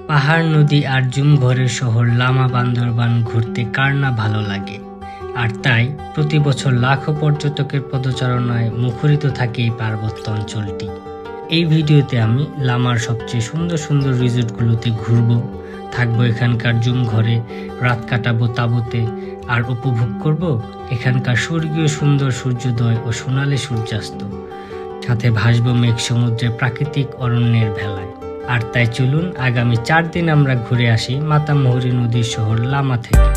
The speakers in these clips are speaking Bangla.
পাহাড়, নদী আর জুম ঘরের শহর লামা বান্দরবান ঘুরতে কার না ভালো লাগে। আর তাই প্রতি বছর লাখো পর্যটকের পদচারণায় মুখরিত থাকে এই পার্বত্য অঞ্চলটি। এই ভিডিওতে আমি লামার সবচেয়ে সুন্দর সুন্দর রিসোর্টগুলোতে ঘুরবো, থাকবো এখানকার জুম ঘরে, রাত কাটাবো তাঁবুতে আর উপভোগ করব এখানকার স্বর্গীয় সুন্দর সূর্যোদয় ও সোনালী সূর্যাস্ত। সাথে ভাসবো মেঘ সমুদ্রের প্রাকৃতিক অরণ্যের ভেলায়। আর তাই চলুন আগামী 4 দিন আমরা ঘুরে আসি মাতামুহুরী নদীর শহর লামা থেকে।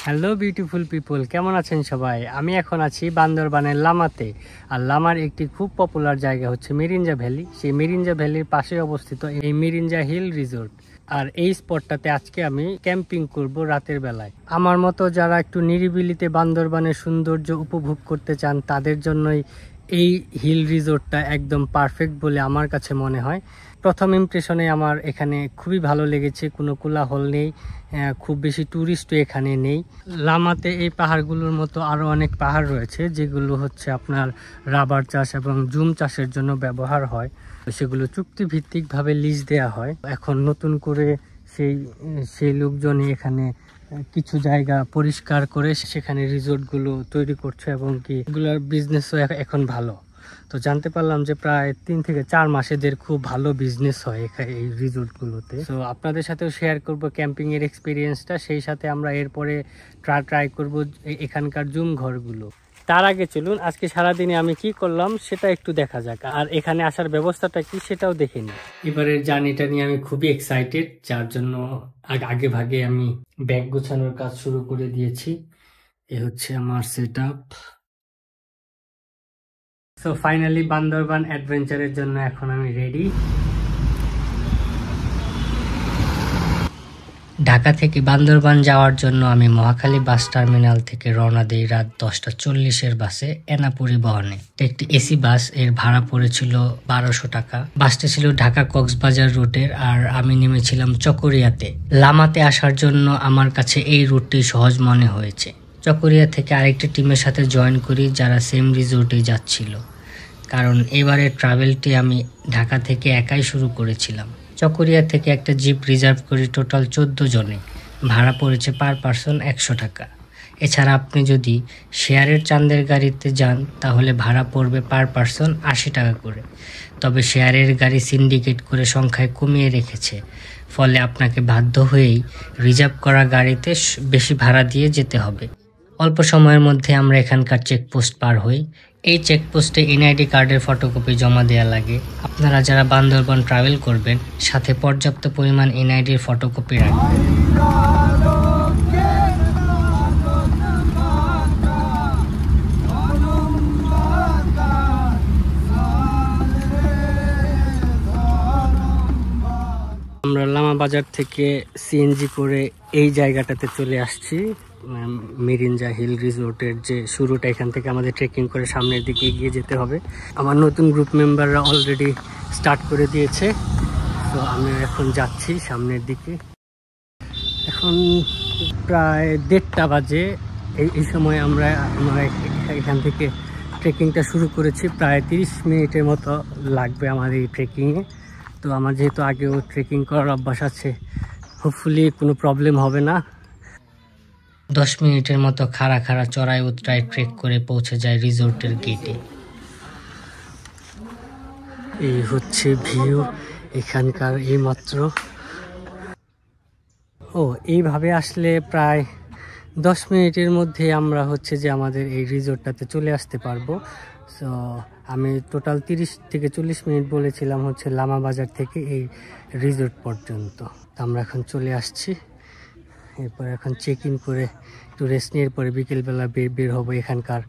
হ্যালো বিউটিফুল পিপল, কেমন আছেন সবাই? আমি এখন আছি বান্দরবানের লামাতে। আর লামার একটি খুব পপুলার জায়গা হচ্ছে মিরিঞ্জা ভ্যালি। সেই মিরিঞ্জা ভ্যালির পাশে অবস্থিত এই মিরিঞ্জা হিল রিসোর্ট। আর এই স্পটটাতে আজকে আমি ক্যাম্পিং করব রাতের বেলায়। আমার মতো যারা একটু নিরিবিলিতে বান্দরবানের সৌন্দর্য উপভোগ করতে চান তাদের জন্যই এই হিল রিসোর্টটা একদম পারফেক্ট বলে আমার কাছে মনে হয়। প্রথম ইমপ্রেশনে আমার এখানে খুবই ভালো লেগেছে। কোনো কোলাহল নেই, খুব বেশি ট্যুরিস্টও এখানে নেই। লামাতে এই পাহাড়গুলোর মতো আরও অনেক পাহাড় রয়েছে যেগুলো হচ্ছে আপনার রাবার চাষ এবং জুম চাষের জন্য ব্যবহার হয়। সেগুলো চুক্তিভিত্তিকভাবে লিজ দেওয়া হয়। এখন নতুন করে সেই লোকজনই এখানে কিছু জায়গা পরিষ্কার করে সেখানে রিসোর্টগুলো তৈরি করছে এবং কি এগুলোর বিজনেসও এখন ভালো। তো জানতে পারলাম যে প্রায় 3 থেকে 4 মাস এদের খুব ভালো বিজনেস হয় এই রিসোর্টগুলোতে। তো আপনাদের সাথেও শেয়ার করব ক্যাম্পিংয়ের এক্সপিরিয়েন্সটা। সেই সাথে আমরা এরপরে ট্রাই করব এখানকার জুম ঘরগুলো। তার আগে চলুন আজকে সারাদিনে আমি কি করলাম সেটা একটু দেখা যাক, আর এখানে আসার ব্যবস্থাটা কি সেটাও দেখে নিই। এবারের জার্নিটা নিয়ে আমি খুবই এক্সাইটেড, যার জন্য আগে ভাগে আমি ব্যাগ গোছানোর কাজ শুরু করে দিয়েছি। এ হচ্ছে আমার সেটআপ। সো ফাইনালি বান্দরবান অ্যাডভেঞ্চারের জন্য এখন আমি রেডি। ঢাকা থেকে বান্দরবান যাওয়ার জন্য আমি মহাখালী বাস টার্মিনাল থেকে রওনা দিই রাত 10:40 বাসে এনা পরিবহনে। একটি এসি বাস, এর ভাড়া পড়েছিল 1200 টাকা। বাসটা ছিল ঢাকা কক্সবাজার রুটের, আর আমি নেমেছিলাম চকরিয়াতে। লামাতে আসার জন্য আমার কাছে এই রুটটি সহজ মনে হয়েছে। চকরিয়া থেকে আরেকটি টিমের সাথে জয়েন করি যারা সেম রিসোর্টে যাচ্ছিল, কারণ এবারের ট্রাভেলটি আমি ঢাকা থেকে একাই শুরু করেছিলাম। চকরিয়া থেকে একটা জিপ রিজার্ভ করি টোটাল 14 জনে। ভাড়া পড়েছে পার পারসন 100 টাকা। এছাড়া আপনি যদি শেয়ারের চাঁদের গাড়িতে যান তাহলে ভাড়া পড়বে পার পারসন 80 টাকা করে। তবে শেয়ারের গাড়ি সিন্ডিকেট করে সংখ্যায় কমিয়ে রেখেছে, ফলে আপনাকে বাধ্য হয়েই রিজার্ভ করা গাড়িতে বেশি ভাড়া দিয়ে যেতে হবে। অল্প সময়ের মধ্যে আমরা এখানকার চেকপোস্ট পার হই। এই চেকপোস্টে এনআইডি কার্ডের ফটোকপি জমা দেওয়া লাগে। আপনারা যারা বান্দরবান ট্রাভেল করবেন সাথে পর্যাপ্ত পরিমাণ এনআইডির ফটোকপি রাখবেন। আমরা লামা বাজার থেকে সিএনজি করে এই জায়গাটাতে চলে আসছি। মিরিঞ্জা হিল রিসোর্টের যে শুরুটা, এখান থেকে আমাদের ট্রেকিং করে সামনের দিকে এগিয়ে যেতে হবে। আমার নতুন গ্রুপ মেম্বাররা অলরেডি স্টার্ট করে দিয়েছে, তো আমি এখন যাচ্ছি সামনের দিকে। এখন প্রায় 1:30 বাজে। এই সময় আমরা এখান থেকে ট্রেকিংটা শুরু করেছি। প্রায় 30 মিনিটের মতো লাগবে আমার এই ট্রেকিংয়ে। তো আমার যেহেতু আগেও ট্রেকিং করার অভ্যাস আছে, হোপফুলি কোনো প্রবলেম হবে না। 10 মিনিটের মতো খাড়া চড়াই উতরাই ট্রেক করে পৌঁছে যায় রিসোর্টের গেটে। এই হচ্ছে ভিউ এখানকার। এইমাত্র এইভাবে আসলে প্রায় 10 মিনিটের মধ্যে আমরা হচ্ছে যে আমাদের এই রিসোর্টটাতে চলে আসতে পারবো। সো আমি টোটাল 30 থেকে 40 মিনিট বলেছিলাম হচ্ছে লামা বাজার থেকে এই রিসোর্ট পর্যন্ত। তো আমরা এখন চলে আসছি। এরপর এখন চেক ইন করে একটু রেস্ট নিয়ে পরে বিকেলবেলা বের হবো এখানকার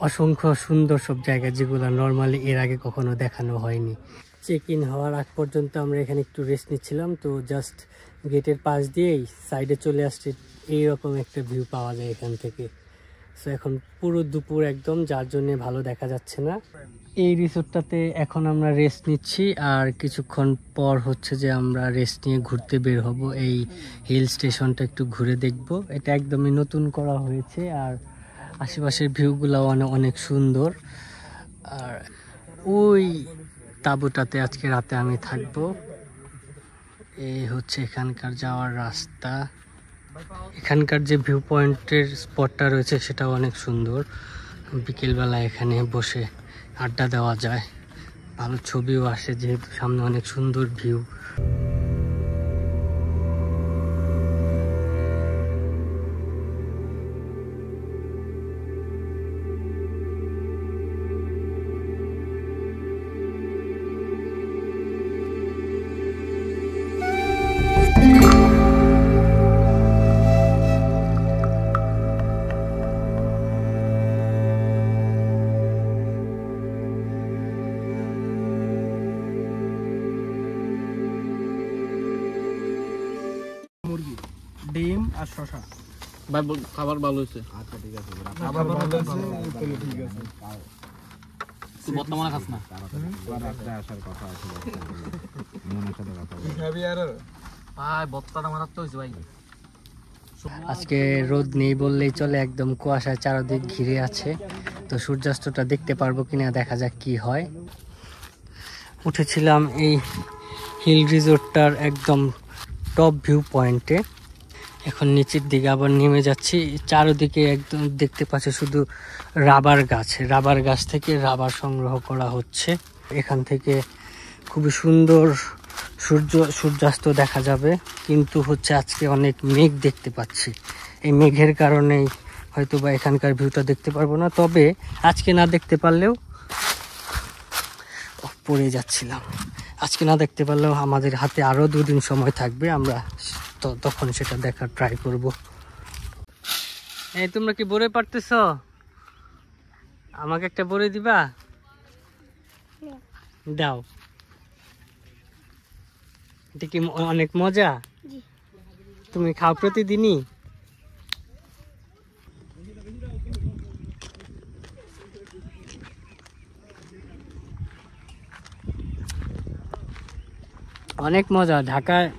অসংখ্য সুন্দর সব জায়গা যেগুলো নর্মালি এর আগে কখনো দেখানো হয়নি। চেক ইন হওয়ার আগ পর্যন্ত আমরা এখানে একটু রেস্ট নিচ্ছিলাম। তো জাস্ট গেটের পাশ দিয়েই সাইডে চলে আসছে, এইরকম একটা ভিউ পাওয়া যায় এখান থেকে। সো এখন পুরো দুপুর একদম, যার জন্য ভালো দেখা যাচ্ছে না। এই রিসোর্টটাতে এখন আমরা রেস্ট নিচ্ছি, আর কিছুক্ষণ পর হচ্ছে যে আমরা রেস্ট নিয়ে ঘুরতে বের হব। এই হিল স্টেশনটা একটু ঘুরে দেখব। এটা একদমই নতুন করা হয়েছে, আর আশেপাশের ভিউগুলো অনেক সুন্দর। আর ওই তাঁবুটাতে আজকে রাতে আমি থাকবো। এই হচ্ছে এখানকার যাওয়ার রাস্তা। এখানকার যে ভিউ পয়েন্টের স্পটটা রয়েছে সেটাও অনেক সুন্দর। বিকেলবেলা এখানে বসে আড্ডা দেওয়া যায়, ভালো ছবিও আসে যেহেতু সামনে অনেক সুন্দর ভিউ। মুরগি, ডিম আর শশা। ভাই খাবার ভালো হয়েছে। আচ্ছা ঠিক আছে, খাবার ভালো আছে তাহলে ঠিক আছে। তুই বর্তমানে খাস না? রাত্রে আসার কথা আছে, মনের সাথে কথা বলি। খাবি আর ভাই বত্তাটা মারাত্মক হয়েছে ভাই। আজকে রোদ নেই বললেই চলে, একদম কুয়াশায় চারদিক ঘিরে আছে। তো সূর্যাস্তটা দেখতে পারবো কিনা দেখা যাক কি হয়। উঠেছিলাম এই হিল রিসোর্টটার একদম টপ ভিউ পয়েন্টে, এখন নিচের দিকে আবার নেমে যাচ্ছি। চারদিকে একদম দেখতে পাচ্ছি শুধু রাবার গাছ, রাবার গাছ থেকে রাবার সংগ্রহ করা হচ্ছে। এখান থেকে খুবই সুন্দর সূর্যাস্ত দেখা যাবে, কিন্তু হচ্ছে আজকে অনেক মেঘ দেখতে পাচ্ছি। এই মেঘের কারণেই হয়তো বা এখানকার ভিউটা দেখতে পারবো না, তবে আজকে না দেখতে পারলেও পড়ে যাচ্ছিলাম, আজকে না দেখতে পারলেও আমাদের হাতে আরো 2 দিন সময় থাকবে, আমরা তখন সেটা দেখার ট্রাই করব। এই তোমরা কি বড়ে পারতেছ? আমাকে একটা বড়ে দিবা? দাও। এটা কি অনেক মজা? তুমি খাও প্রতিদিনই? অনেক মজা। ঢাকায়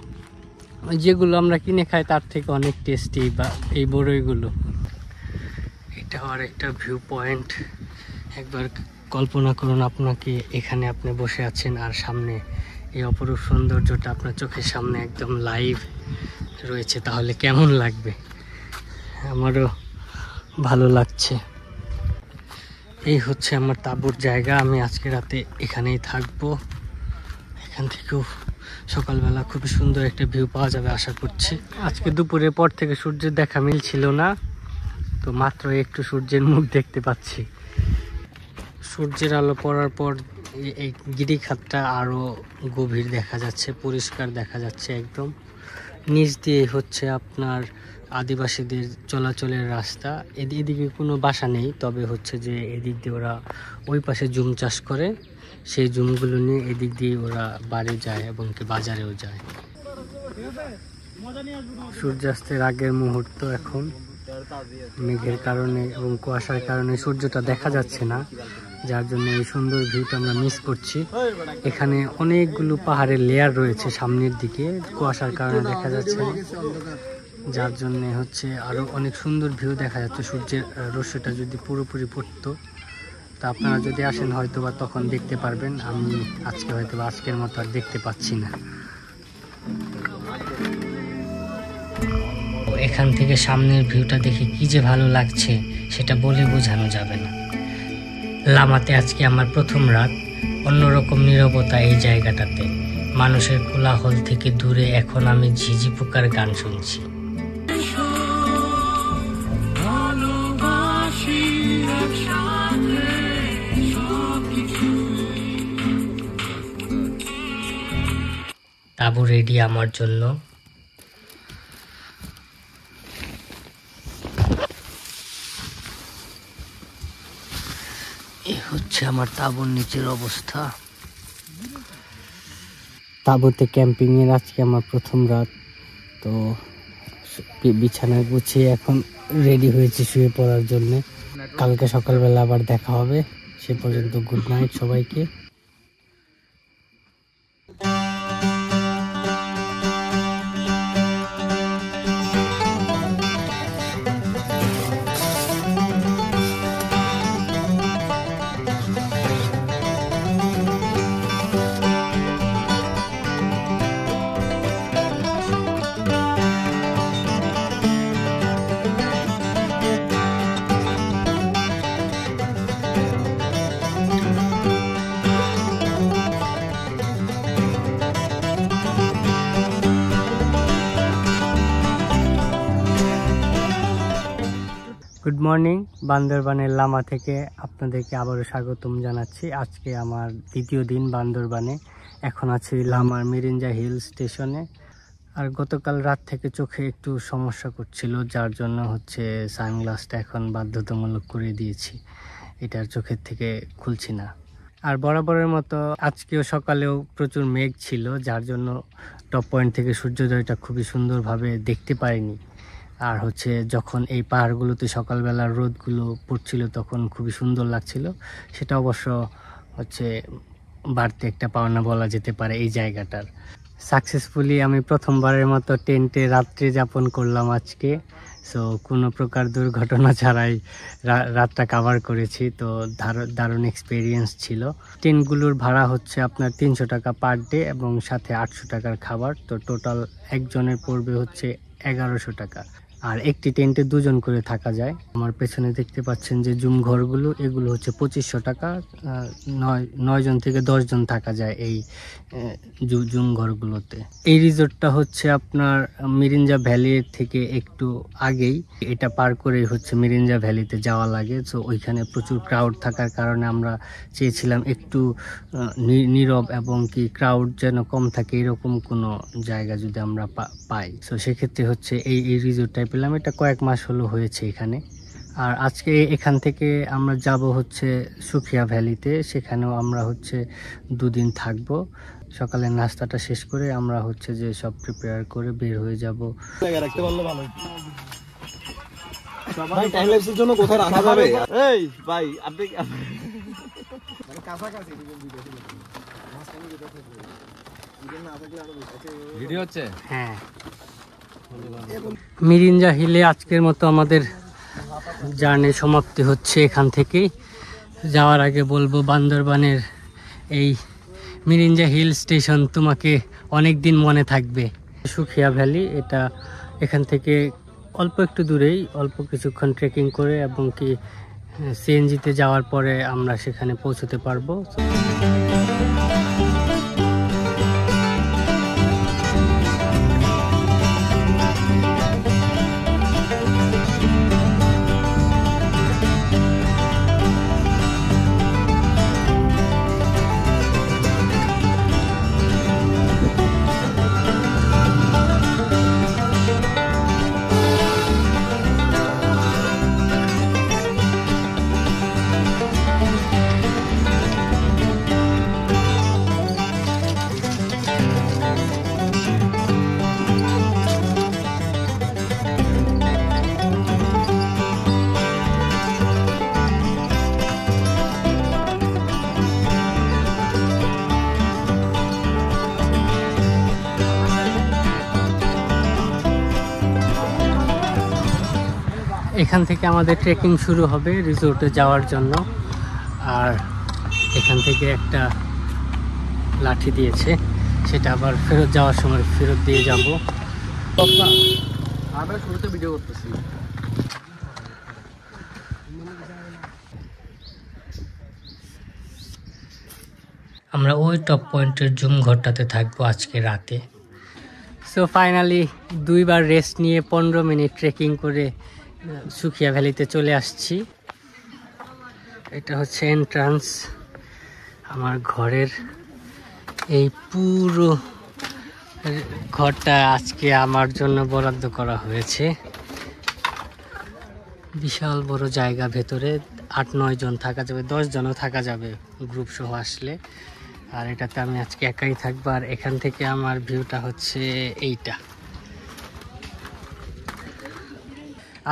যেগুলো আমরা কিনে খাই তার থেকে অনেক টেস্টি বা এই বড়ইগুলো। এটা আর একটা ভিউ পয়েন্ট। একবার কল্পনা করুন আপনাকে এখানে আপনি বসে আছেন আর সামনে এই অপরূপ সৌন্দর্যটা আপনার চোখের সামনে একদম লাইভ রয়েছে, তাহলে কেমন লাগবে? আমারও ভালো লাগছে। এই হচ্ছে আমার তাঁবুর জায়গা, আমি আজকে রাতে এখানেই থাকবো। এখান থেকেও সকালবেলা খুবই সুন্দর একটা ভিউ পাওয়া যাবে আশা করছি। আজকে দুপুরের পর থেকে সূর্যের দেখা মিলছিল না, তো মাত্র একটু সূর্যের মুখ দেখতে পাচ্ছি। সূর্যের আলো পড়ার পর এই গিরিখাতটা আরো গভীর দেখা যাচ্ছে, পরিষ্কার দেখা যাচ্ছে একদম। নিচ দিয়ে হচ্ছে আপনার আদিবাসীদের চলাচলের রাস্তা। এদিকে কোনো বাসা নেই, তবে হচ্ছে যে এদিক দিয়ে ওরা ওই পাশে জুম চাষ করে, সেই জুমগুলো নিয়ে এদিক দিয়ে ওরা বাড়ি যায় এবং কি বাজারেও যায়। সূর্যাস্তের আগের মুহূর্ত এখন। মেঘের কারণে এবং কুয়াশার কারণে সূর্যটা দেখা যাচ্ছে না, যার জন্য এই সুন্দর ভিউটা আমরা মিস করছি। এখানে অনেকগুলো পাহাড়ের লেয়ার রয়েছে সামনের দিকে, কুয়াশার কারণে দেখা যাচ্ছে না, যার জন্য হচ্ছে আরো অনেক সুন্দর ভিউ দেখা যাচ্ছে। সূর্যের রশ্মিটা যদি পুরোপুরি পড়তো, তা আপনারা যদি আসেন হয়তো বা তখন দেখতে পারবেন। আমি আজকে হয়তো বা আজকের মতো আর দেখতে পাচ্ছি না। এখান থেকে সামনের ভিউটা দেখে কি যে ভালো লাগছে সেটা বলে বোঝানো যাবে না। লামাতে আজকে আমার প্রথম রাত, অন্যরকম নীরবতা এই জায়গাটাতে। মানুষের কোলাহল থেকে দূরে এখন আমি ঝিঝি পোকার গান শুনছি। তাবু রেডি আমার জন্য। এই হচ্ছে আমার তাঁবুর নিচের অবস্থা। তাঁবুতে ক্যাম্পিং এর আজকে আমার প্রথম রাত, তো বিছানা গুছিয়ে এখন রেডি হয়েছি শুয়ে পড়ার জন্য। কালকে সকালবেলা আবার দেখা হবে, সে পর্যন্ত গুড নাইট সবাইকে। গুড মর্নিং, বান্দরবানের লামা থেকে আপনাদেরকে আবারও স্বাগতম জানাচ্ছি। আজকে আমার দ্বিতীয় দিন বান্দরবানে। এখন আছি লামার মিরিঞ্জা হিল স্টেশনে। আর গতকাল রাত থেকে চোখে একটু সমস্যা করছিল, যার জন্য সানগ্লাসটা এখন বাধ্যতামূলক করে দিয়েছি। এটার চোখের থেকে খুলছি না। আর বরাবরের মতো আজকেও সকালেও প্রচুর মেঘ ছিল, যার জন্য টপ পয়েন্ট থেকে সূর্যোদয়টা খুবই সুন্দরভাবে দেখতে পারিনি। আর যখন এই পাহাড়গুলোতে সকালবেলা রোদগুলো পড়ছিল তখন খুবই সুন্দর লাগছিল। সেটা অবশ্য বাড়তে একটা পাওনা বলা যেতে পারে এই জায়গাটার। সাকসেসফুলি আমি প্রথমবারের মতো টেন্টে রাত্রি যাপন করলাম আজকে। সো কোনো প্রকার দুর্ঘটনা ছাড়াই রাতটা কভার করেছি। তো দারুণ এক্সপিরিয়েন্স ছিল। টেন্টগুলোর ভাড়া আপনার 300 টাকা পার ডে এবং সাথে 800 টাকার খাবার। তো টোটাল একজনের পড়বে 1100 টাকা। আর একটি টেন্টে 2 জন করে থাকা যায়। আমার পেছনে দেখতে পাচ্ছেন যে জুম ঘরগুলো, এগুলো 2500 টাকা। 9 জন থেকে 10 জন থাকা যায় এই জুম ঘরগুলোতে। এই রিসোর্টটা আপনার মিরিঞ্জা ভ্যালির থেকে একটু আগেই। এটা পার করে মিরিঞ্জা ভ্যালিতে যাওয়া লাগে। তো ওইখানে প্রচুর ক্রাউড থাকার কারণে আমরা চেয়েছিলাম একটু নীরব এবং কি ক্রাউড যেন কম থাকে এরকম কোনো জায়গা যদি আমরা পাই। তো সেক্ষেত্রে এই রিসোর্টটাই পেলাম। এটা কয়েক মাস হলো হয়েছে এখানে। আর আজকে এখান থেকে আমরা যাব সুখিয়া ভ্যালিতে। সেখানেও আমরা 2 দিন থাকবো। সকালের নাস্তাটা শেষ করে আমরা যে সব প্রিপেয়ার করে বের হয়ে যাব। রাখতে পারলে ভালো। ভাই টাইম ল্যাপসের জন্য কোথায় রাখা যাবে? এই ভাই আপনি মানে কাছাকাছি ভিডিও হচ্ছে। হ্যাঁ, মিরিঞ্জা হিলে আজকের মতো আমাদের জার্নি সমাপ্তি হচ্ছে। এখান থেকেই যাওয়ার আগে বলবো, বান্দরবানের এই মিরিঞ্জা হিল স্টেশন তোমাকে অনেক দিন মনে থাকবে। সুখিয়া ভ্যালি, এটা এখান থেকে অল্প একটু দূরেই, অল্প কিছুক্ষণ ট্রেকিং করে এবং কি সিএনজিতে যাওয়ার পরে আমরা সেখানে পৌঁছতে পারবো। এখান থেকে আমাদের ট্রেকিং শুরু হবে রিসোর্টে যাওয়ার জন্য। আর এখান থেকে একটা লাঠি দিয়েছে, সেটা আবার ফেরত যাওয়ার সময় ফেরত দিয়ে যাব। আমরা শুরুতে ভিডিও করতেছি। আমরা ওই টপ পয়েন্টের জুম ঘরটাতে থাকবো আজকে রাতে। সো ফাইনালি 2 বার রেস্ট নিয়ে 15 মিনিট ট্রেকিং করে সুখিয়া ভ্যালিতে চলে আসছি। এটা এন্ট্রান্স আমার ঘরের। এই পুরো ঘরটা আজকে আমার জন্য বরাদ্দ করা হয়েছে। বিশাল বড় জায়গা, ভেতরে 8-9 জন থাকা যাবে, 10 জনও থাকা যাবে গ্রুপ সহ আসলে। আর এটাতে আমি আজকে একাই থাকবো। আর এখান থেকে আমার ভিউটা এইটা।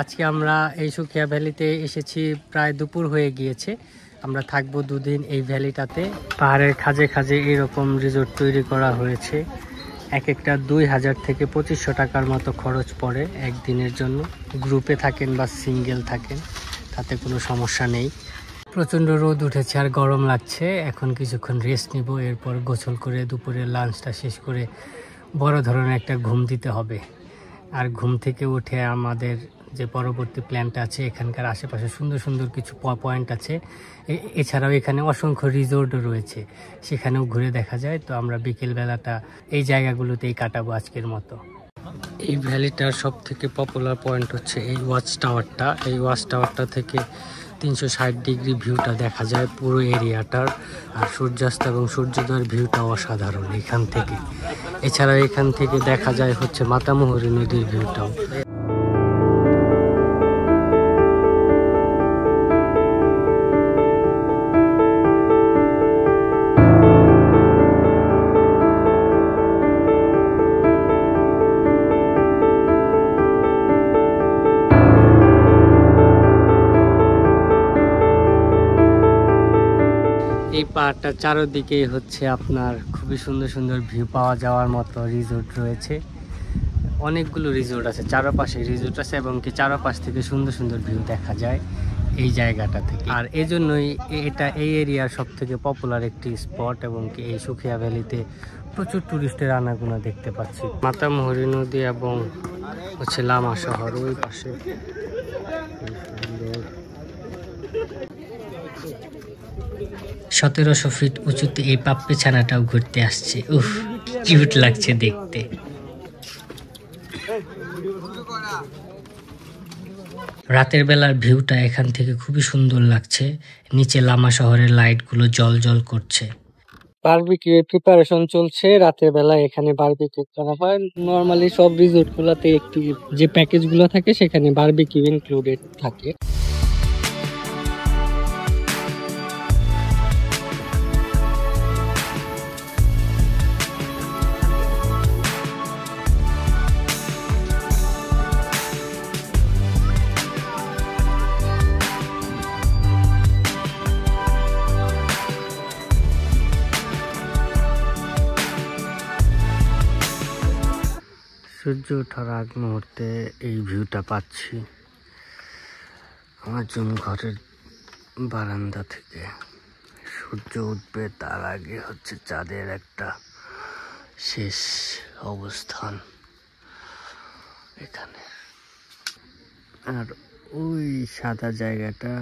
আজকে আমরা এই সুখিয়া ভ্যালিতে এসেছি, প্রায় দুপুর হয়ে গিয়েছে। আমরা থাকবো 2 দিন এই ভ্যালিটাতে। পাহাড়ের খাজে খাজে এরকম রিসোর্ট তৈরি করা হয়েছে। এক একটা 2000 থেকে 2500 টাকার মতো খরচ পড়ে একদিনের জন্য। গ্রুপে থাকেন বা সিঙ্গেল থাকেন তাতে কোনো সমস্যা নেই। প্রচণ্ড রোদ উঠেছে আর গরম লাগছে। এখন কিছুক্ষণ রেস্ট নিব, এরপর গোসল করে দুপুরের লাঞ্চটা শেষ করে বড় ধরনের একটা ঘুম দিতে হবে। আর ঘুম থেকে উঠে আমাদের যে পরবর্তী প্ল্যানটা আছে, এখানকার আশেপাশে সুন্দর সুন্দর কিছু পয়েন্ট আছে। এছাড়াও এখানে অসংখ্য রিসোর্টও রয়েছে, সেখানেও ঘুরে দেখা যায়। তো আমরা বিকেলবেলাটা এই জায়গাগুলোতেই কাটাবো আজকের মতো। এই ভ্যালিটার সব থেকে পপুলার পয়েন্ট হচ্ছে এই ওয়াচ টাওয়ারটা। এই ওয়াচ টাওয়ারটা থেকে 360 ডিগ্রি ভিউটা দেখা যায় পুরো এরিয়াটার। আর সূর্যাস্ত এবং সূর্যোদয়ের ভিউটা অসাধারণ এখান থেকে। এছাড়া এখান থেকে দেখা যায় হচ্ছে মাতামুহুরী নদীর ভিউটাও। এই পাহাড়টার চারদিকেই হচ্ছে আপনার খুবই সুন্দর সুন্দর ভিউ পাওয়া যাওয়ার মতো রিসোর্ট রয়েছে। অনেকগুলো রিসোর্ট আছে, চারপাশে রিসোর্ট আছে এবং কি চারপাশ থেকে সুন্দর সুন্দর ভিউ দেখা যায় এই জায়গাটা থেকে। আর এই জন্যই এটা এই এরিয়ার সব থেকে পপুলার একটি স্পট এবং কি এই সুখিয়া ভ্যালিতে প্রচুর টুরিস্টের আনাগোনা দেখতে পাচ্ছি। মাতামুহুরী নদী এবং হচ্ছে লামা শহর ওই পাশে। 1700 ফিট উঁচুতে এই পাপ্পি ছানাটাও ঘুরতে আসছে। উফ, কিউট লাগছে দেখতে। রাতের বেলার ভিউটা এখান থেকে খুবই সুন্দর লাগছে। নিচে লামা শহরের লাইটগুলো জল জল করছে। বারবিকিউ এর প্রিপারেশন চলছে। রাতের বেলা এখানে বারবিকিউ করা হয়। নরমালি সব রিসোর্ট গুলাতে একটি যে প্যাকেজ গুলো থাকে সেখানে বারবিকিউ ইনক্লুডেড থাকে। সূর্য ওঠার আগ মুহূর্তে এই ভিউটা পাচ্ছি আমার জন্য ঘরের বারান্দা থেকে। সূর্য উঠবে তার আগে হচ্ছে চাঁদের একটা শেষ অবস্থান এখানে। আর ওই সাদা জায়গাটা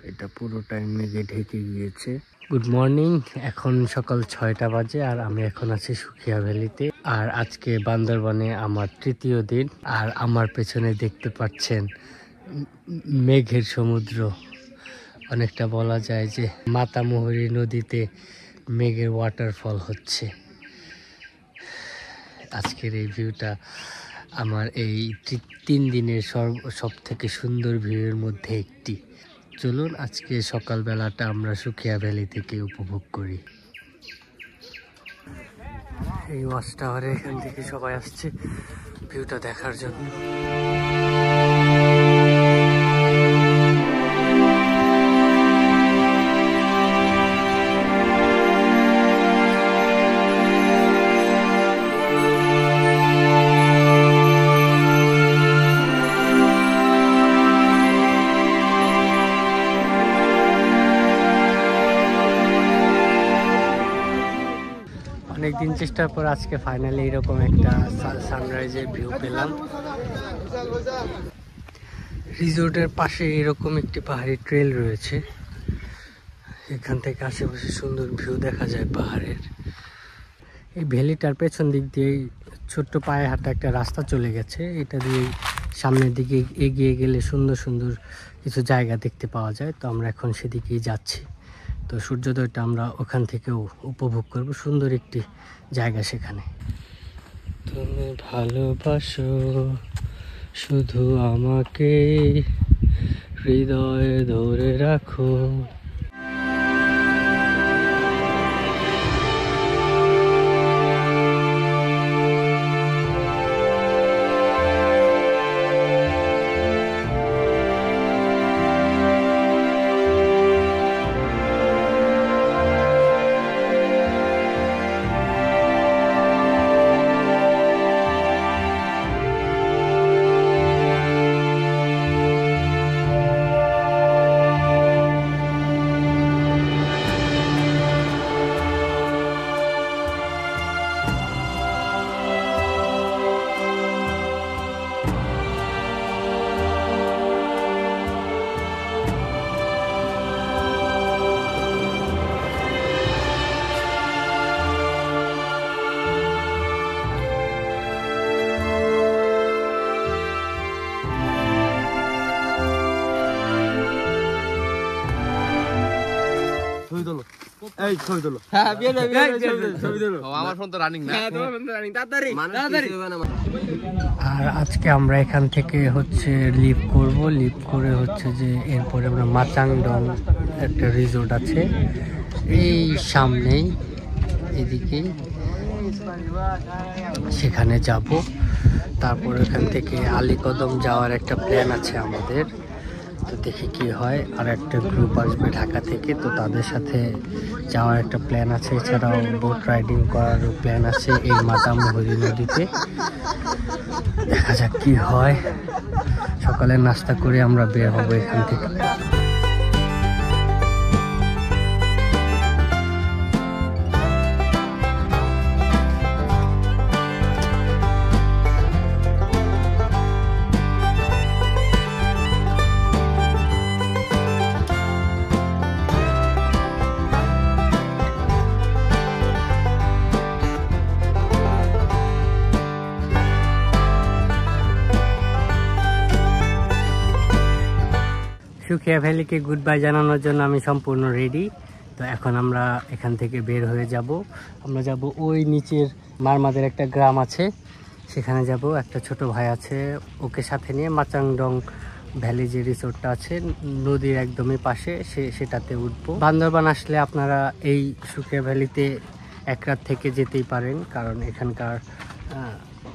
এটা পুরোটাই মেঘে ঢেকে গিয়েছে। গুড মর্নিং, এখন সকাল 6টা বাজে আর আমি এখন আছি সুখিয়া ভ্যালিতে। আর আজকে বান্দরবানে আমার তৃতীয় দিন। আর আমার পেছনে দেখতে পাচ্ছেন মেঘের সমুদ্র। অনেকটা বলা যায় যে মাতামুহুরী নদীতে মেঘের ওয়াটারফল হচ্ছে। আজকের এই ভিউটা আমার এই 3 দিনের সব থেকে সুন্দর ভিউয়ের মধ্যে একটি। চলুন আজকে সকালবেলাটা আমরা সুখিয়া ভ্যালি থেকে উপভোগ করি। এই ওয়াচ টাওয়ারে এখান থেকে সবাই আসছে ভিউটা দেখার জন্য। অনেকদিন চেষ্টার পর আজকে ফাইনালি এরকম একটা সানরাইজের ভিউ পেলাম। রিসোর্টের পাশে এরকম একটি পাহাড়ি ট্রেল রয়েছে। এখান থেকে আশেপাশে সুন্দর ভিউ দেখা যায় পাহাড়ের। এই ভ্যালিটার পেছন দিক দিয়ে ছোট্ট পায়ে হাঁটা একটা রাস্তা চলে গেছে। এটা দিয়ে সামনের দিকে এগিয়ে গেলে সুন্দর সুন্দর কিছু জায়গা দেখতে পাওয়া যায়। তো আমরা এখন সেদিকেই যাচ্ছি। তো সূর্যোদয়টা আমরা ওখান থেকেও উপভোগ করব। সুন্দর একটি জায়গা সেখানে। তুমি ভালোবাসো শুধু আমাকে, হৃদয়ে ধরে রাখো। এই ছবি তোলো। আমার ফোন তো রানিং না। আর আজকে আমরা এখান থেকে হচ্ছে লিভ করব, লিভ করে হচ্ছে যে এরপরে আমরা মাচাংডং একটা রিসোর্ট আছে এই সামনেই, এদিকেই, সেখানে যাব। তারপর এখান থেকে আলীকদম যাওয়ার একটা প্ল্যান আছে আমাদের, তো দেখি কি হয়। আর একটা গ্রুপ আসবে ঢাকা থেকে, তো তাদের সাথে যাওয়ার একটা প্ল্যান আছে। এছাড়াও বোট রাইডিং করারও প্ল্যান আছে এই মাতামুহুরী নদীতে। দেখা যাক কি হয়। সকালে নাস্তা করে আমরা বের হব এখান থেকে। সুখিয়া ভ্যালিকে গুড বাই জানানোর জন্য আমি সম্পূর্ণ রেডি। তো এখন আমরা এখান থেকে বের হয়ে যাব। আমরা যাব ওই নিচের মারমাদের একটা গ্রাম আছে, সেখানে যাব। একটা ছোট ভাই আছে, ওকে সাথে নিয়ে মাচাংডং ভ্যালি যে রিসোর্টটা আছে নদীর একদমই পাশে, সেটাতে উঠবো। বান্দরবান আসলে আপনারা এই সুখিয়া ভ্যালিতে এক রাত থেকে যেতেই পারেন, কারণ এখানকার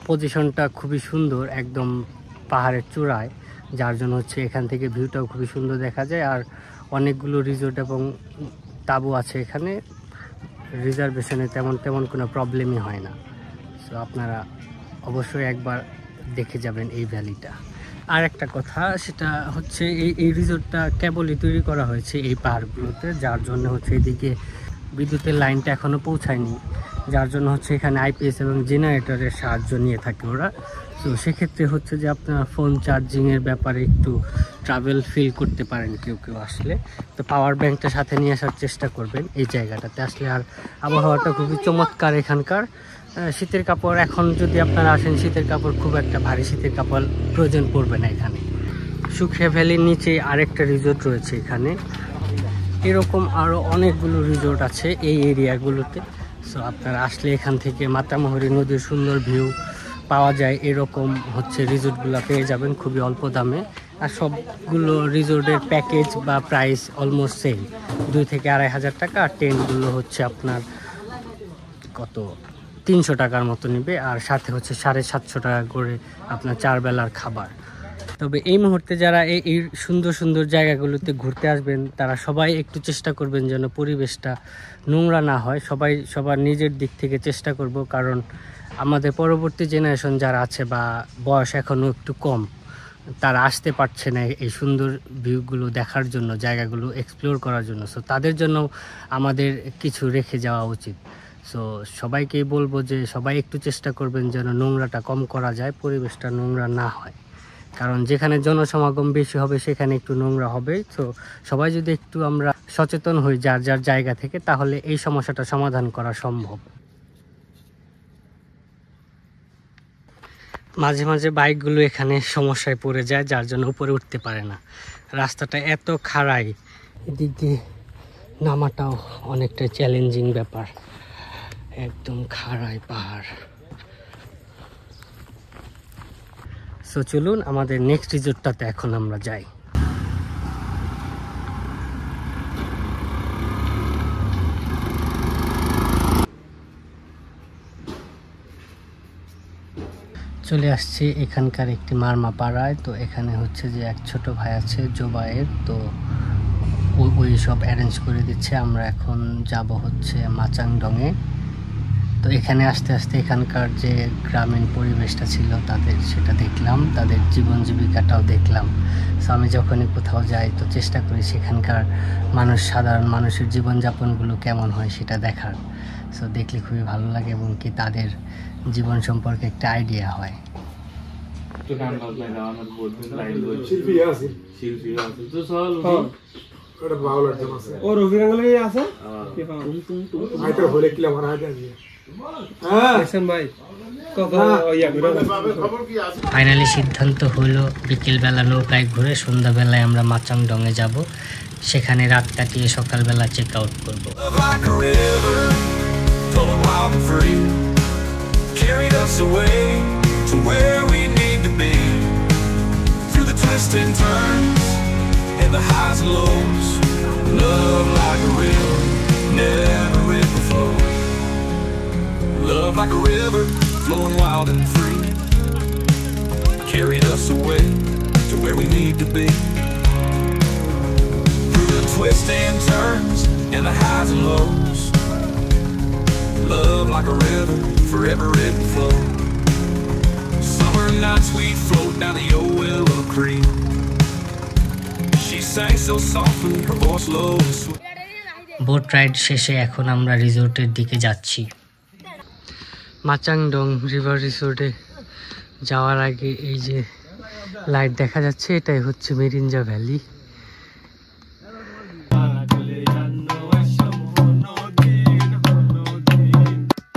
পজিশনটা খুবই সুন্দর, একদম পাহাড়ের চূড়ায়, যার জন্য হচ্ছে এখান থেকে ভিউটাও খুবই সুন্দর দেখা যায়। আর অনেকগুলো রিসোর্ট এবং তাঁবু আছে এখানে, রিজার্ভেশনে তেমন কোনো প্রবলেমই হয় না। সো আপনারা অবশ্যই একবার দেখে যাবেন এই ভ্যালিটা। আর একটা কথা, সেটা হচ্ছে এই রিসোর্টটা কেবলই তৈরি করা হয়েছে এই পাহাড়গুলোতে, যার জন্য হচ্ছে এদিকে বিদ্যুতের লাইনটা এখনও পৌঁছায়নি, যার জন্য হচ্ছে এখানে আইপিএস এবং জেনারেটরের সাহায্য নিয়ে থাকে ওরা। তো সেক্ষেত্রে হচ্ছে যে আপনার ফোন চার্জিংয়ের ব্যাপারে একটু ট্রাভেল ফিল করতে পারেন কেউ আসলে। তো পাওয়ার ব্যাংকটা সাথে নিয়ে আসার চেষ্টা করবেন এই জায়গাটাতে আসলে। আর আবহাওয়াটা খুবই চমৎকার এখানকার। শীতের কাপড়, এখন যদি আপনারা আসেন শীতের কাপড়, খুব একটা ভারী শীতের কাপড় প্রয়োজন পড়বে না এখানে। সুখিয়া ভ্যালির নিচে আরেকটা রিসোর্ট রয়েছে এখানে, এরকম আরও অনেকগুলো রিসোর্ট আছে এই এরিয়াগুলোতে। সো আপনারা আসলে এখান থেকে মাতামুহুরী নদীর সুন্দর ভিউ পাওয়া যায়, এরকম হচ্ছে রিসোর্টগুলো পেয়ে যাবেন খুবই অল্প দামে। আর সবগুলো রিসোর্টের প্যাকেজ বা প্রাইস অলমোস্ট সেম, 2 থেকে 2,500 টাকা। আর টেন্টগুলো হচ্ছে আপনার কত 300 টাকার মতো নেবে, আর সাথে হচ্ছে 750 টাকা করে আপনার 4 বেলার খাবার। তবে এই মুহূর্তে যারা এই সুন্দর সুন্দর জায়গাগুলোতে ঘুরতে আসবেন, তারা সবাই একটু চেষ্টা করবেন যেন পরিবেশটা নোংরা না হয়। সবার নিজের দিক থেকে চেষ্টা করব, কারণ আমাদের পরবর্তী জেনারেশন যারা আছে বা বয়স এখনও একটু কম, তারা আসতে পারছে না এই সুন্দর ভিউগুলো দেখার জন্য, জায়গাগুলো এক্সপ্লোর করার জন্য। সো তাদের জন্য আমাদের কিছু রেখে যাওয়া উচিত। সো সবাইকেই বলবো যে সবাই একটু চেষ্টা করবেন যেন নোংরাটা কম করা যায়, পরিবেশটা নোংরা না হয়। কারণ যেখানে জনসমাগম বেশি হবে সেখানে একটু নোংরা হবে। তো সবাই যদি একটু আমরা সচেতন হই যার জায়গা থেকে, তাহলে এই সমস্যাটা সমাধান করা সম্ভব। মাঝে মাঝে বাইকগুলো এখানে সমস্যায় পড়ে যায়, যার জন্য উপরে উঠতে পারে না। রাস্তাটা এত খাড়াই, এদিক দিয়ে নামাটাও অনেকটা চ্যালেঞ্জিং ব্যাপার, একদম খাড়াই পাহাড়। সো চলুন আমাদের নেক্সট রিসোর্টটাতে এখন আমরা যাই। চলে আসছি এখানকার একটি মারমা পাড়ায়। তো এখানে হচ্ছে যে এক ছোট ভাই আছে জোবাইয়ের, তো ওই সব অ্যারেঞ্জ করে দিচ্ছে। আমরা এখন যাব হচ্ছে মাচাংডংয়ে। তো এখানে আস্তে আস্তে এখানকার যে গ্রামীণ পরিবেশটা ছিল তাদের, সেটা দেখলাম, তাদের জীবন জীবিকাটাও দেখলাম। সো আমি যখনই কোথাও যাই তো চেষ্টা করি সেখানকার সাধারণ মানুষের জীবনযাপনগুলো কেমন হয় সেটা দেখার। সো দেখলে খুবই ভালো লাগে এবং কি তাদের জীবন সম্পর্কে একটা আইডিয়া হয়। ফাইনালি সিদ্ধান্ত হলো বিকেলবেলা নৌকায় ঘুরে সন্ধ্যাবেলায় আমরা মাচাংডংয়ে যাব। সেখানে রাত কাটিয়ে সকালবেলা চেক আউট করবো। Like a river, flowing wild and free, carried us away to where we need to be. Through the twists and turns, and the highs and lows, love like a river, never ever flow. Love like a river, flowing wild and free, carried us away to where we need to be. Through the twists and turns, and the highs and lows, love like a river, forever ever flow. Summer nights we float down the old Willow Creek. She sang so softly, her voice low and sweet. Boat ride শেষে এখন আমরা রিসোর্টের দিকে যাচ্ছি। মাচাংডং রিভার রিসোর্টে যাওয়ার আগে এই যে লাইট দেখা যাচ্ছে, এটাই হচ্ছে মিরিঞ্জা ভ্যালি।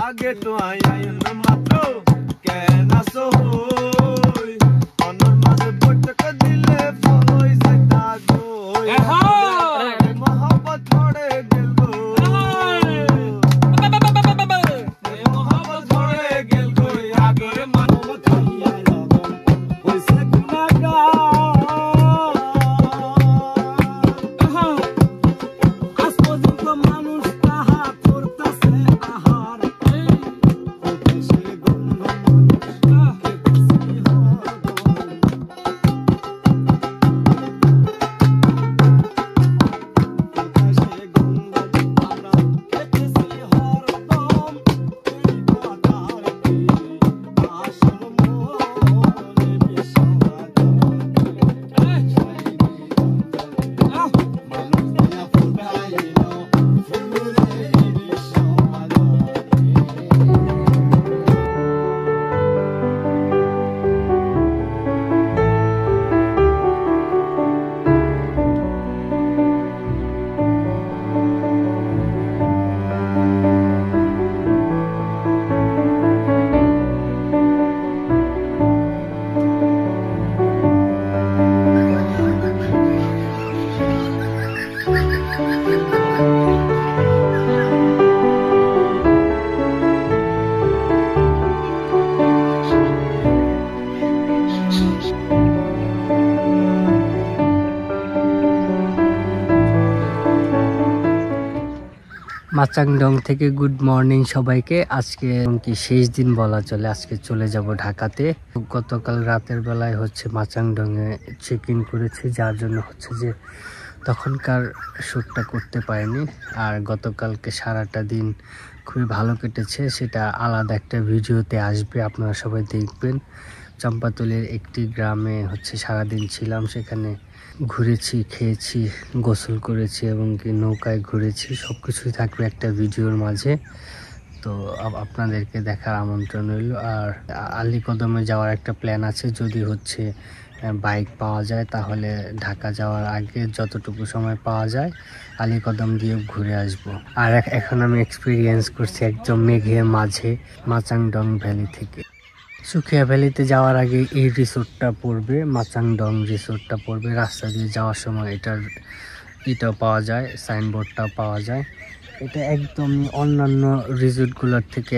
আগে তো আই মাত্র কেন সহই অনর মাঝে বটক দিলে ফলই সেটা গই মোহাম্মত ছড়ে গেল গো মোহাম্মত ছড়ে গেল গো আগে মোহাম্মত হইয়া হইছে গুনাহগার আজ পর্যন্ত মানুষ তাহা করতেছে আহার মাচাংডং থেকে গুড মর্নিং সবাইকে। আজকে কি শেষ দিন বলা চলে, আজকে চলে যাব ঢাকাতে। গতকাল রাতের বেলায় হচ্ছে মাচাংডং এ চেক ইন করেছি, যার জন্য হচ্ছে যে তখনকার শ্যুটটা করতে পারিনি। আর গতকালকে সারাটা দিন খুবই ভালো কেটেছে, সেটা আলাদা একটা ভিডিওতে আসবে, আপনারা সবাই দেখবেন। চম্পাতলের একটি গ্রামে হচ্ছে সারাদিন ছিলাম, সেখানে ঘুরেছি, খেয়েছি, গোসল করেছি এবং কি নৌকায় ঘুরেছি, সব কিছুই থাকবে একটা ভিডিওর মাঝে। তো আপনাদেরকে দেখার আমন্ত্রণ রইল। আর আলীকদমে যাওয়ার একটা প্ল্যান আছে, যদি হচ্ছে বাইক পাওয়া যায় তাহলে ঢাকা যাওয়ার আগে যতটুকু সময় পাওয়া যায় আলীকদম দিয়ে ঘুরে আসব। আর এখন আমি এক্সপিরিয়েন্স করছি একদম মেঘের মাঝে মাচাংডং ভ্যালি থেকে। সুখিয়া ভ্যালিতে যাওয়ার আগে এই রিসোর্টটা পড়বে, মাচাংডং রিসোর্টটা পড়বে। রাস্তা দিয়ে যাওয়ার সময় এটাও পাওয়া যায়, সাইনবোর্ডটাও পাওয়া যায়। এটা একদম অন্যান্য রিসোর্টগুলোর থেকে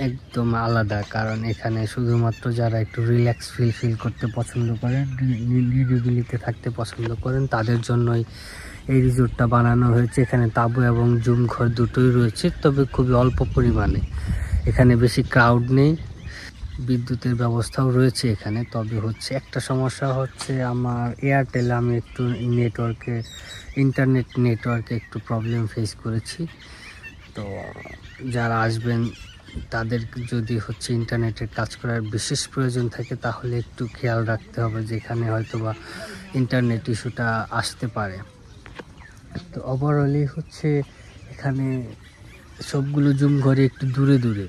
একদম আলাদা, কারণ এখানে শুধুমাত্র যারা একটু রিল্যাক্স ফিল করতে পছন্দ করেন, নিরিবিলিতে থাকতে পছন্দ করেন, তাদের জন্যই এই রিসোর্টটা বানানো হয়েছে। এখানে তাঁবু এবং জুম ঘর দুটোই রয়েছে, তবে খুবই অল্প পরিমাণে। এখানে বেশি ক্রাউড নেই, বিদ্যুতের ব্যবস্থাও রয়েছে এখানে। তবে হচ্ছে একটা সমস্যা হচ্ছে, আমার এয়ারটেলে আমি একটু ইন্টারনেট নেটওয়ার্কে একটু প্রবলেম ফেস করেছি। তো যারা আসবেন তাদের যদি হচ্ছে ইন্টারনেটের কাজ করার বিশেষ প্রয়োজন থাকে তাহলে একটু খেয়াল রাখতে হবে, যেখানে হয়তো বা ইন্টারনেট ইস্যুটা আসতে পারে। তো ওভারঅলই হচ্ছে এখানে সবগুলো জুম ঘরে একটু দূরে দূরে,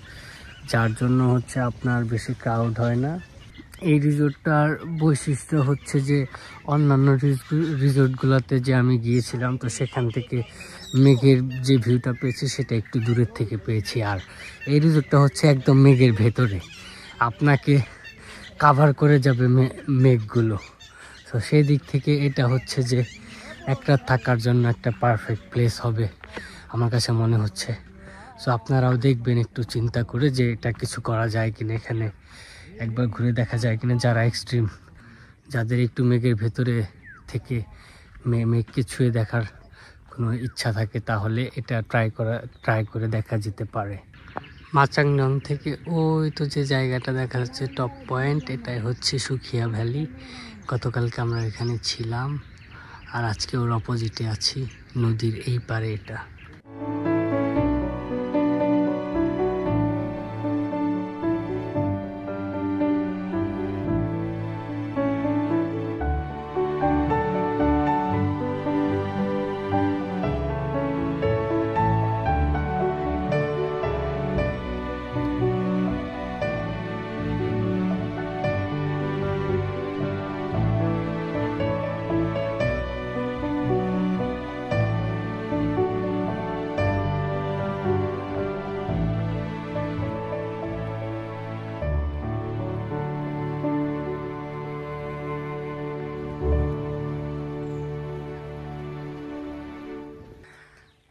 যার জন্য হচ্ছে আপনার বেশি ক্রাউড হয় না। এই রিসোর্টটার বৈশিষ্ট্য হচ্ছে যে অন্যান্য রিসোর্টগুলোতে যে আমি গিয়েছিলাম, তো সেখান থেকে মেঘের যে ভিউটা পেয়েছি সেটা একটু দূরের থেকে পেয়েছি। আর এই রিসোর্টটা হচ্ছে একদম মেঘের ভেতরে, আপনাকে কাভার করে যাবে মেঘগুলো। তো সেই দিক থেকে এটা হচ্ছে যে এক রাত থাকার জন্য একটা পারফেক্ট প্লেস হবে আমার কাছে মনে হচ্ছে। সো আপনারাও দেখবেন একটু চিন্তা করে যে এটা কিছু করা যায় কিনা, এখানে একবার ঘুরে দেখা যায় কিনা। যারা এক্সট্রিম, যাদের একটু মেঘের ভেতরে থেকে মেঘকে ছুঁয়ে দেখার কোনো ইচ্ছা থাকে, তাহলে এটা ট্রাই করে দেখা যেতে পারে। মাচাংডং থেকে ওই তো যে জায়গাটা দেখা যাচ্ছে টপ পয়েন্ট, এটাই হচ্ছে সুখিয়া ভ্যালি। গতকালকে আমরা এখানে ছিলাম আর আজকে ওর অপোজিটে আছি, নদীর এই পারে এটা।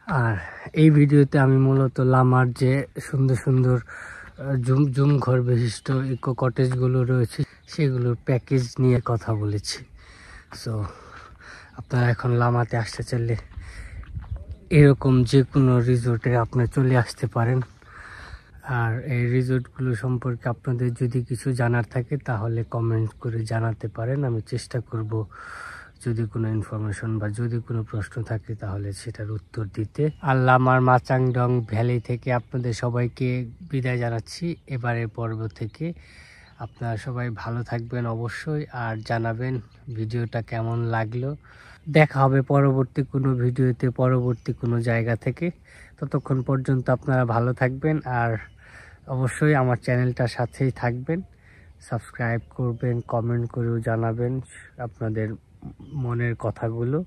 আর এই ভিডিওতে আমি মূলত লামার যে সুন্দর সুন্দর জুম ঘর বিশিষ্ট ইকো কটেজগুলো রয়েছে সেগুলোর প্যাকেজ নিয়ে কথা বলেছি। সো আপনারা এখন লামাতে আসতে চাইলে এরকম যে কোনো রিসোর্টে আপনি চলে আসতে পারেন। আর এই রিসোর্টগুলো সম্পর্কে আপনাদের যদি কিছু জানার থাকে তাহলে কমেন্ট করে জানাতে পারেন, আমি চেষ্টা করব যদি কোনো ইনফরমেশন বা যদি কোনো প্রশ্ন থাকে তাহলে সেটার উত্তর দিতে। আর লামার মাচাংডং ভ্যালি থেকে আপনাদের সবাইকে বিদায় জানাচ্ছি এবারের পর্ব থেকে। আপনারা সবাই ভালো থাকবেন অবশ্যই, আর জানাবেন ভিডিওটা কেমন লাগলো। দেখা হবে পরবর্তী কোনো ভিডিওতে, পরবর্তী কোনো জায়গা থেকে। ততক্ষণ পর্যন্ত আপনারা ভালো থাকবেন আর অবশ্যই আমার চ্যানেলটার সাথেই থাকবেন, সাবস্ক্রাইব করবেন, কমেন্ট করেও জানাবেন আপনাদের মনের কথাগুলো।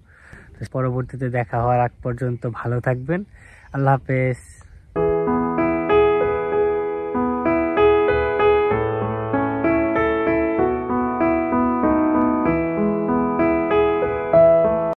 পরবর্তীতে দেখা হওয়ার আগ পর্যন্ত ভালো থাকবেন। আল্লাহ হাফেজ।